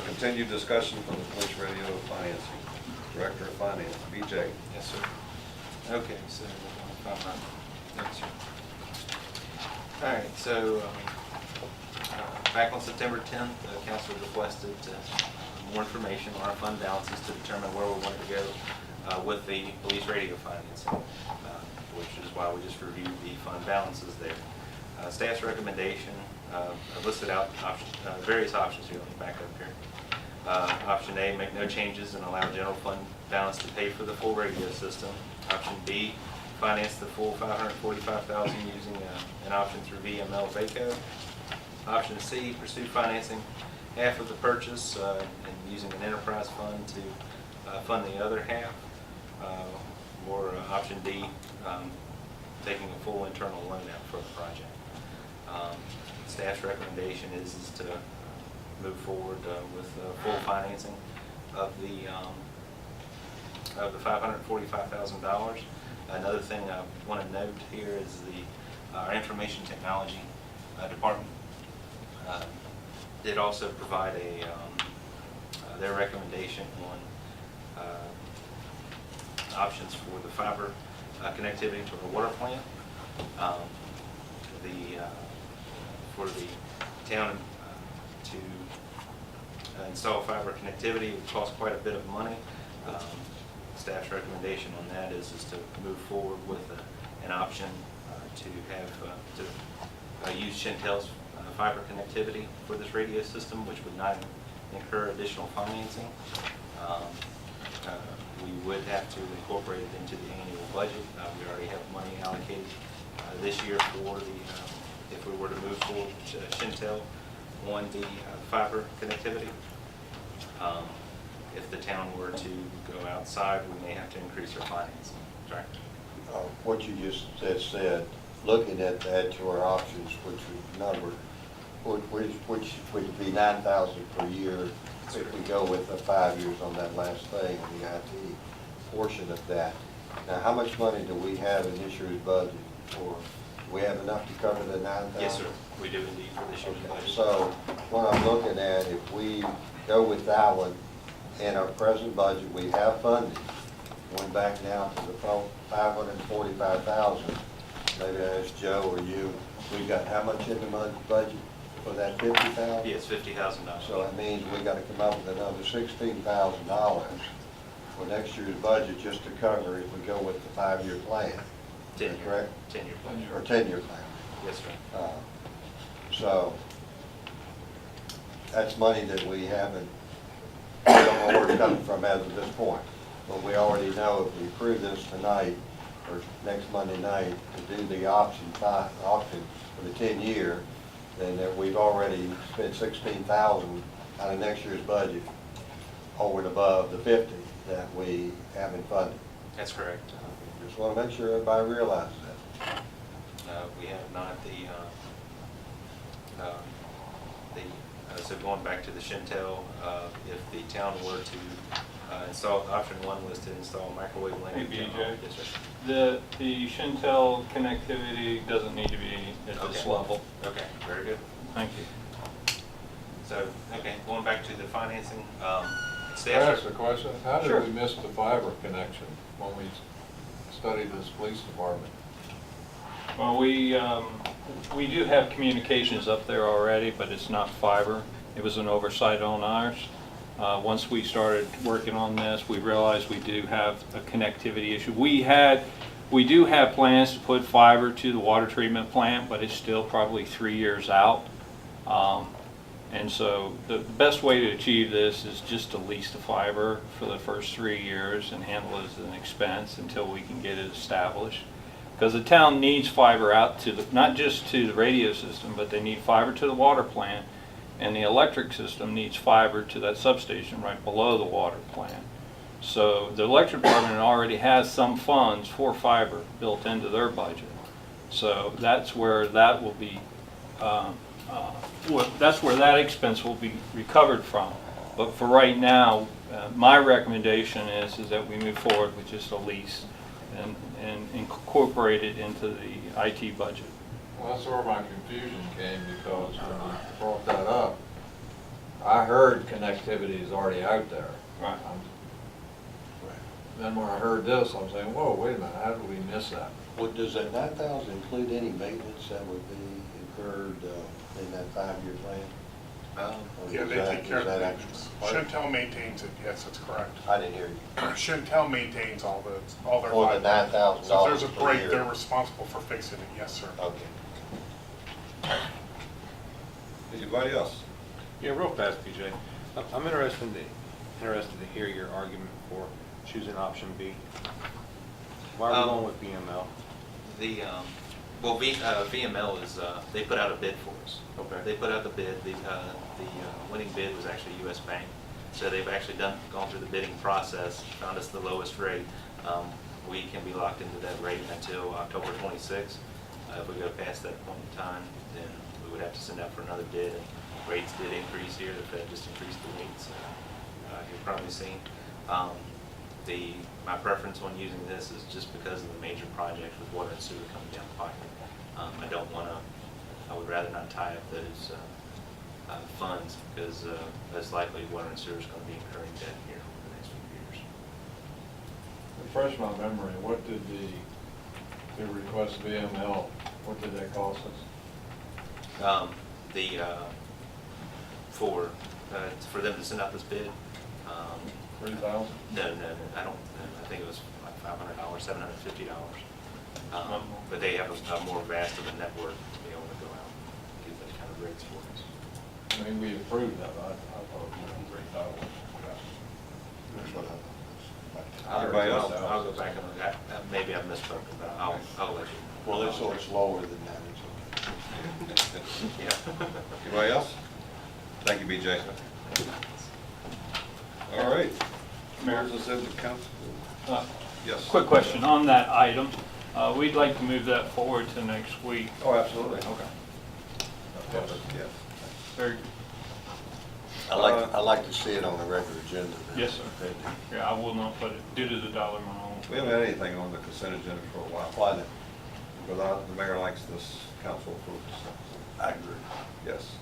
Continued discussion from the police radio financing. Director of Finance, BJ. Yes, sir. Okay, so, notes here. All right, so, back on September 10th, the council requested more information on our fund balances to determine where we wanted to go with the police radio financing, which is why we just reviewed the fund balances there. Staff's recommendation listed out various options here. Let me back up here. Option A, make no changes and allow general fund balance to pay for the full radio system. Option B, finance the full $545,000 using an option through VML VACO. Option C, pursue financing half of the purchase and using an enterprise fund to fund the other half. Or option D, taking a full internal loan out for the project. Staff's recommendation is to move forward with full financing of the $545,000. Another thing I want to note here is our information technology department did also provide their recommendation on options for the fiber connectivity to our water plant. For the town to install fiber connectivity would cost quite a bit of money. Staff's recommendation on that is to move forward with an option to use Shentel's fiber connectivity for this radio system, which would not incur additional financing. We would have to incorporate it into the annual budget. We already have money allocated this year for if we were to move forward with Shentel on the fiber connectivity. If the town were to go outside, we may have to increase our financing. Sorry. What you just said, looking at the actual options, which number, which would be $9,000 per year if we go with the 5 years on that last thing, the IT portion of that. Now, how much money do we have in this year's budget for? Do we have enough to cover the $9,000? Yes, sir. We do indeed for this year's budget. So what I'm looking at, if we go with that one, in our present budget, we have funding. Going back now to the $545,000, maybe I ask Joe or you, we got how much in the budget for that $50,000? Yes, $50,000. So that means we got to come up with another $16,000 for next year's budget just to cover if we go with the 5-year plan. 10-year, correct? 10-year plan. Or 10-year plan. Yes, sir. So that's money that we haven't, we don't know where it's coming from as of this point. But we already know if we approve this tonight or next Monday night to do the option for the 10-year, then that we've already spent $16,000 out of next year's budget over and above the 50 that we haven't funded. That's correct. Just want to make sure everybody realizes that. We have not so going back to the Shentel, if the town were to install, option 1 was to install microwave landing. Hey, BJ. Yes, sir. The Shentel connectivity doesn't need to be at this Okay. level. Okay, very good. Thank you. So, okay, going back to the financing, Can I staff. ask a question? How Sure. did we miss the fiber connection when we studied this police department? Well, we do have communications up there already, but it's not fiber. It was an oversight on ours. Once we started working on this, we realized we do have a connectivity issue. We do have plans to put fiber to the water treatment plant, but it's still probably 3 years out. And so the best way to achieve this is just to lease the fiber for the first 3 years and handle it as an expense until we can get it established. Because the town needs fiber out to not just to the radio system, but they need fiber to the water plant, and the electric system needs fiber to that substation right below the water plant. So the electric department already has some funds for fiber built into their budget. So that's where that will be, that's where that expense will be recovered from. But for right now, my recommendation is that we move forward with just a lease and incorporate it into the IT budget. Well, that's where my confusion came, because when we brought that up, I heard connectivity is already out there. Right. Then when I heard this, I'm saying, whoa, wait a minute, how did we miss that? Well, does that 9,000 include any maintenance that would be incurred in that 5-year plan? Or Yeah, is they that- take care of is the that maintenance. extra? Chantel maintains it, yes, that's correct. I didn't hear you. Chantel maintains all their Or the 5. $9,000 So if there's a per break, year. they're responsible for fixing it, yes, sir. Okay. Anybody else? Yeah, real fast, BJ. I'm interested to hear your argument for choosing option B. Why are we going with BML? Well, VML is, they put out a bid for us. Okay. They put out the bid, the winning bid was actually US Bank. So they've actually gone through the bidding process, found us the lowest rate. We can be locked into that rate until October 26th. If we go past that point in time, then we would have to send out for another bid. And rates did increase here, the Fed just increased the rates, you've probably seen. My preference when using this is just because of the major projects with water and sewer coming down the pipe. I would rather not tie up those funds because most likely water and sewer is going to be incurring debt here over the next few years. Refresh my memory, what did the request VML, what did that cost us? For them to send out this bid, 3,000? no, I don't, I think it was like $500, $750. But they have a more vast of a network to be able to go out and get those kind of rates for us. I mean, we approved that, I thought it was 3,000. That's what I thought. Anybody else? I'll go back and look at, maybe I misspoke, but I'll let you. Well, it's lower than that, it's okay. Yeah. Anybody else? Thank you, BJ. All right. Mayor. Representative Council. Yes. Quick question on that item. We'd like to move that forward to next week. Oh, absolutely. Okay. Yes. Very good. I'd like to see it on the regular agenda. Yes, sir. Yeah, I will not put it due to the dollar amount. We haven't had anything on the consent agenda for a while. Why not? Because the mayor likes this council focus. I agree. Yes.